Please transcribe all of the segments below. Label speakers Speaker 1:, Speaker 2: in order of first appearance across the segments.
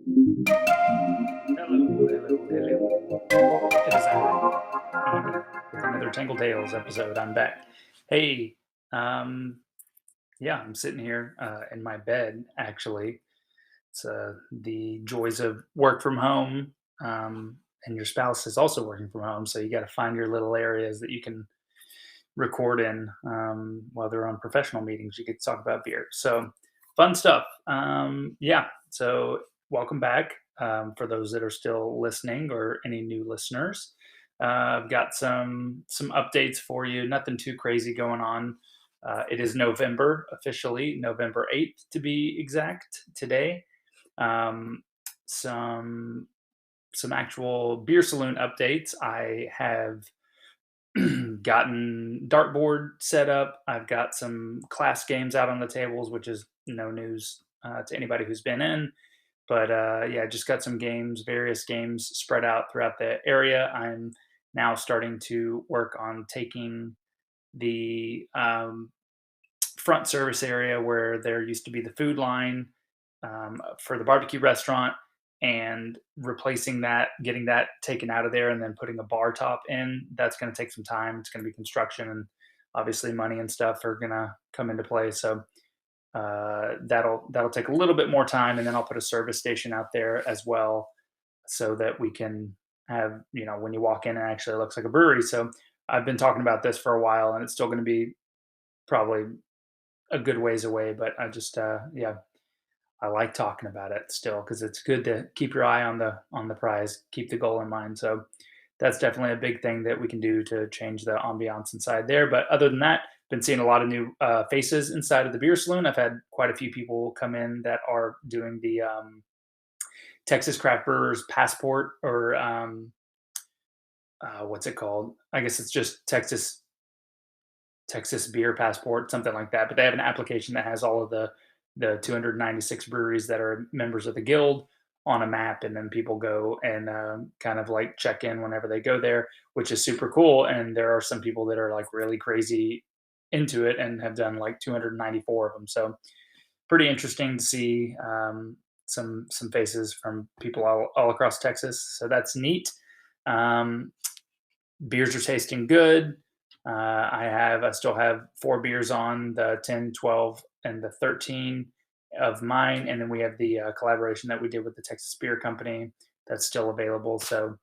Speaker 1: Hello, hello, hello. It is I, Andy, with another Tangle Tales episode. I'm back. Hey, um, yeah, I'm sitting here in my bed, actually. It's the joys of work from home, and your spouse is also working from home, so you got to find your little areas that you can record in while they're on professional meetings. You get to talk about beer. So fun stuff. Yeah. So welcome back for those that are still listening or any new listeners. I've got some updates for you. Nothing too crazy going on. It is November officially, November 8th to be exact. Today, um, some some actual beer saloon updates. I have gotten dartboard set up. I've got some class games out on the tables, which is no news to anybody who's been in. But yeah, just got some games, various games spread out throughout the area. I'm now starting to work on taking the front service area where there used to be the food line for the barbecue restaurant and replacing that, getting that taken out of there, and then putting a bar top in. That's going to take some time. It's going to be construction, and obviously money and stuff are going to come into play. So that'll take a little bit more time, and then I'll put a service station out there as well, so that we can have, when you walk in, it actually looks like a brewery. So I've been talking about this for a while, and it's still going to be probably a good ways away, but I just yeah, I like talking about it still because it's good to keep your eye on the prize, keep the goal in mind. So that's definitely a big thing that we can do to change the ambiance inside there. But other than that, been seeing a lot of new faces inside of the beer saloon. I've had quite a few people come in that are doing the Texas Craft Brewers Passport, or what's it called? I guess it's just Texas Beer Passport, something like that. But they have an application that has all of the 296 breweries that are members of the guild on a map, and then people go and kind of like check in whenever they go there, which is super cool. And there are some people that are like really crazy into it and have done like 294 of them. So pretty interesting to see some faces from people all across Texas. So that's neat. Um, Beers are tasting good. I still have 4 beers on the 10, 12, and the 13 of mine, and then we have the collaboration that we did with the Texas Beer Company that's still available. So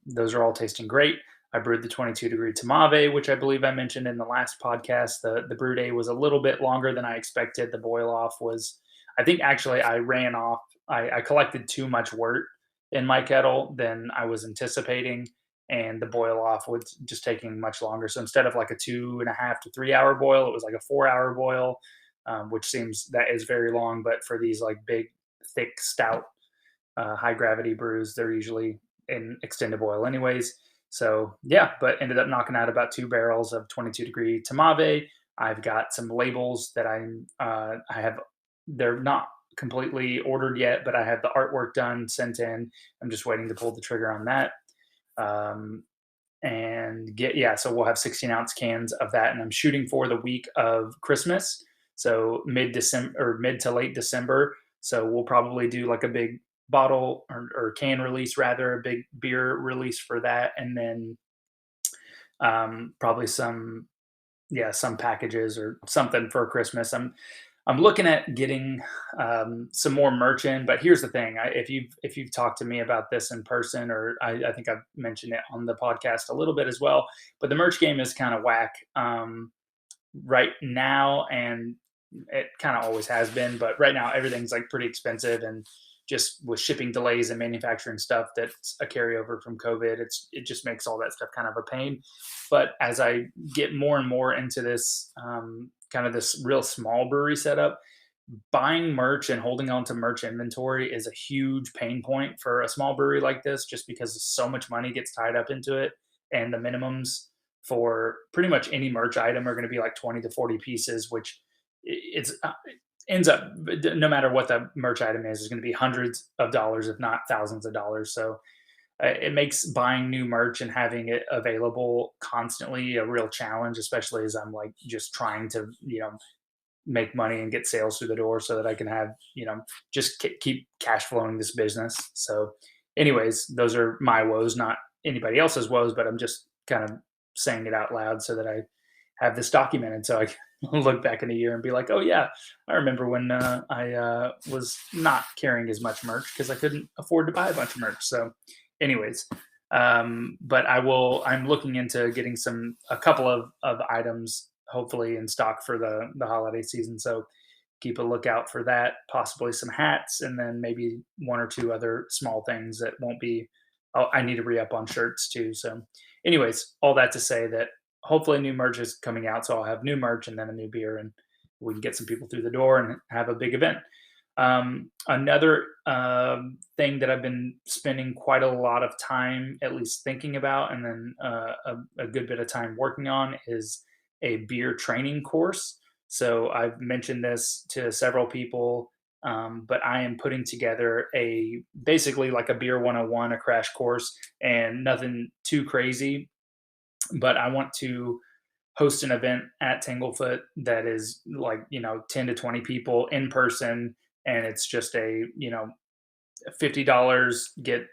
Speaker 1: those are all tasting great. I brewed the 22-degree Tamave, which I believe I mentioned in the last podcast. The brew day was a little bit longer than I expected. The boil off was, I think actually I ran off. I collected too much wort in my kettle than I was anticipating, and the boil off was just taking much longer. So instead of like a 2.5 to 3 hour boil, it was like a 4 hour boil, which seems that is very long. But for these like big, thick, stout, high gravity brews, they're usually in extended boil anyways. So yeah, but ended up knocking out about 2 barrels of 22-degree Tamave. I've got some labels that I have. They're not completely ordered yet, but I have the artwork done, sent in. I'm just waiting to pull the trigger on that. Um, and get yeah, so we'll have 16-ounce cans of that, and I'm shooting for the week of Christmas, so mid December or mid to late December. So we'll probably do like a big bottle or can release, rather a big beer release for that, and then probably some packages or something for Christmas. I'm looking at getting some more merch in, but here's the thing: if you've talked to me about this in person, or I think I've mentioned it on the podcast a little bit as well. But the merch game is kind of whack right now, and it kind of always has been. But right now, everything's like pretty expensive, and just with shipping delays and manufacturing stuff that's a carryover from COVID, it just makes all that stuff kind of a pain. But as I get more and more into this kind of this real small brewery setup, buying merch and holding on to merch inventory is a huge pain point for a small brewery like this, just because so much money gets tied up into it, and the minimums for pretty much any merch item are going to be like 20 to 40 pieces, which it's ends up, no matter what the merch item is going to be hundreds of dollars, if not thousands of dollars. So it makes buying new merch and having it available constantly a real challenge, especially as I'm like just trying to make money and get sales through the door so that I can have, just keep cash flowing this business. So, anyways, those are my woes, not anybody else's woes, but I'm just kind of saying it out loud so that I have this documented so I can look back in a year and be like, oh, yeah, I remember when I was not carrying as much merch because I couldn't afford to buy a bunch of merch. So, anyways, but I'm looking into getting a couple of items hopefully in stock for the holiday season. So keep a lookout for that. Possibly some hats, and then maybe one or two other small things that won't be. Oh, I need to re up on shirts too. So, anyways, all that to say that hopefully new merch is coming out. So I'll have new merch and then a new beer, and we can get some people through the door and have a big event. Another thing that I've been spending quite a lot of time, at least thinking about, and then a good bit of time working on is a beer training course. So I've mentioned this to several people, but I am putting together a basically like a beer 101, a crash course, and nothing too crazy. But I want to host an event at Tanglefoot that is like, 10 to 20 people in person. And it's just $50, get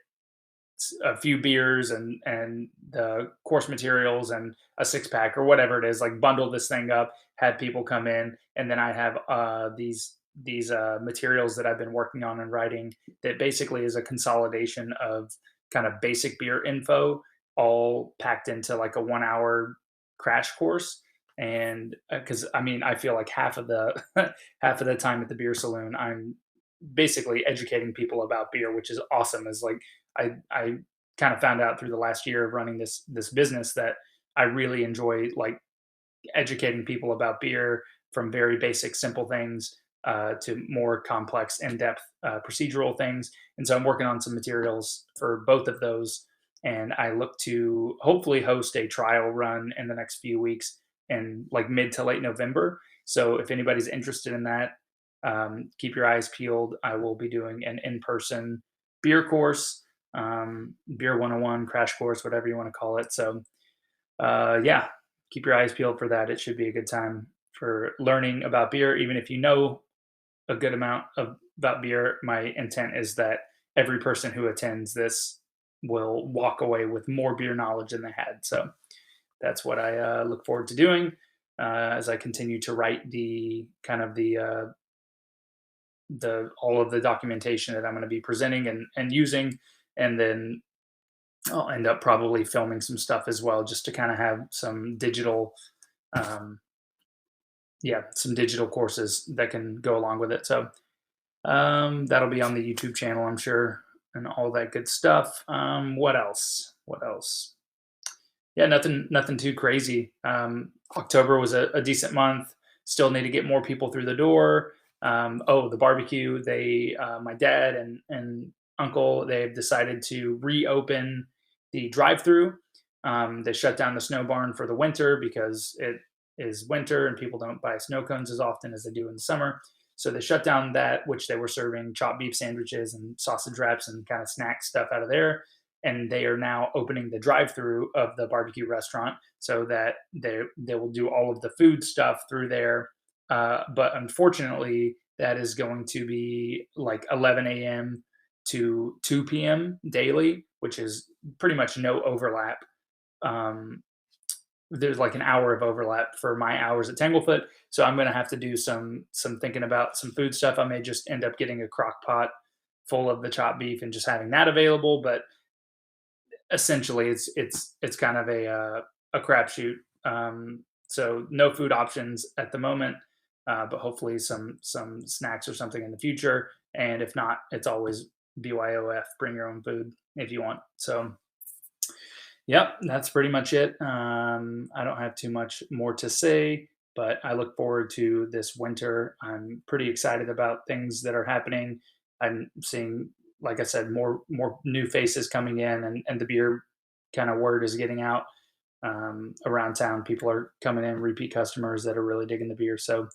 Speaker 1: a few beers and the course materials and a six pack or whatever it is, like bundle this thing up, have people come in, and then I have these materials that I've been working on and writing that basically is a consolidation of kind of basic beer info, all packed into like a 1 hour crash course. And because I mean, I feel like half of the half of the time at the beer saloon, I'm basically educating people about beer, which is awesome. Is like I kind of found out through the last year of running this business that I really enjoy like educating people about beer, from very basic, simple things to more complex, in-depth procedural things. And so I'm working on some materials for both of those, and I look to hopefully host a trial run in the next few weeks in like mid to late November. So if anybody's interested in that, keep your eyes peeled. I will be doing an in-person beer course, beer 101 crash course, whatever you want to call it. So yeah, keep your eyes peeled for that. It should be a good time for learning about beer. Even if you know a good amount about beer, my intent is that every person who attends this will walk away with more beer knowledge than they had. So that's what I look forward to doing as I continue to write the kind of the all of the documentation that I'm going to be presenting and using, and then I'll end up probably filming some stuff as well, just to kind of have some digital, um, yeah, some digital courses that can go along with it. So that'll be on the YouTube channel, I'm sure, and all that good stuff. What else? What else? Yeah, nothing too crazy. October was a decent month. Still need to get more people through the door. Oh, the barbecue. My dad and uncle, they've decided to reopen the drive-through. They shut down the snow barn for the winter because it is winter and people don't buy snow cones as often as they do in the summer. So they shut down that, which they were serving chopped beef sandwiches and sausage wraps and kind of snack stuff out of there, and they are now opening the drive-through of the barbecue restaurant so that they will do all of the food stuff through there. But unfortunately, that is going to be like 11 a.m. to 2 p.m. daily, which is pretty much no overlap. Um, there's like an hour of overlap for my hours at Tanglefoot, so I'm going to have to do some thinking about some food stuff. I may just end up getting a crock pot full of the chopped beef and just having that available, but essentially it's kind of a crapshoot. So no food options at the moment, but hopefully some snacks or something in the future. And if not, it's always BYOF, bring your own food if you want. So yep, that's pretty much it. I don't have too much more to say, but I look forward to this winter. I'm pretty excited about things that are happening. I'm seeing, like I said, more new faces coming in, and the beer kind of word is getting out around town. People are coming in, repeat customers that are really digging the beer. So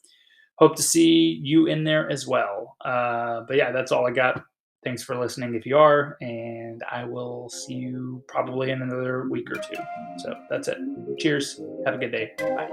Speaker 1: hope to see you in there as well. But yeah, that's all I got. Thanks for listening if you are, and I will see you probably in another week or two. So that's it. Cheers. Have a good day. Bye.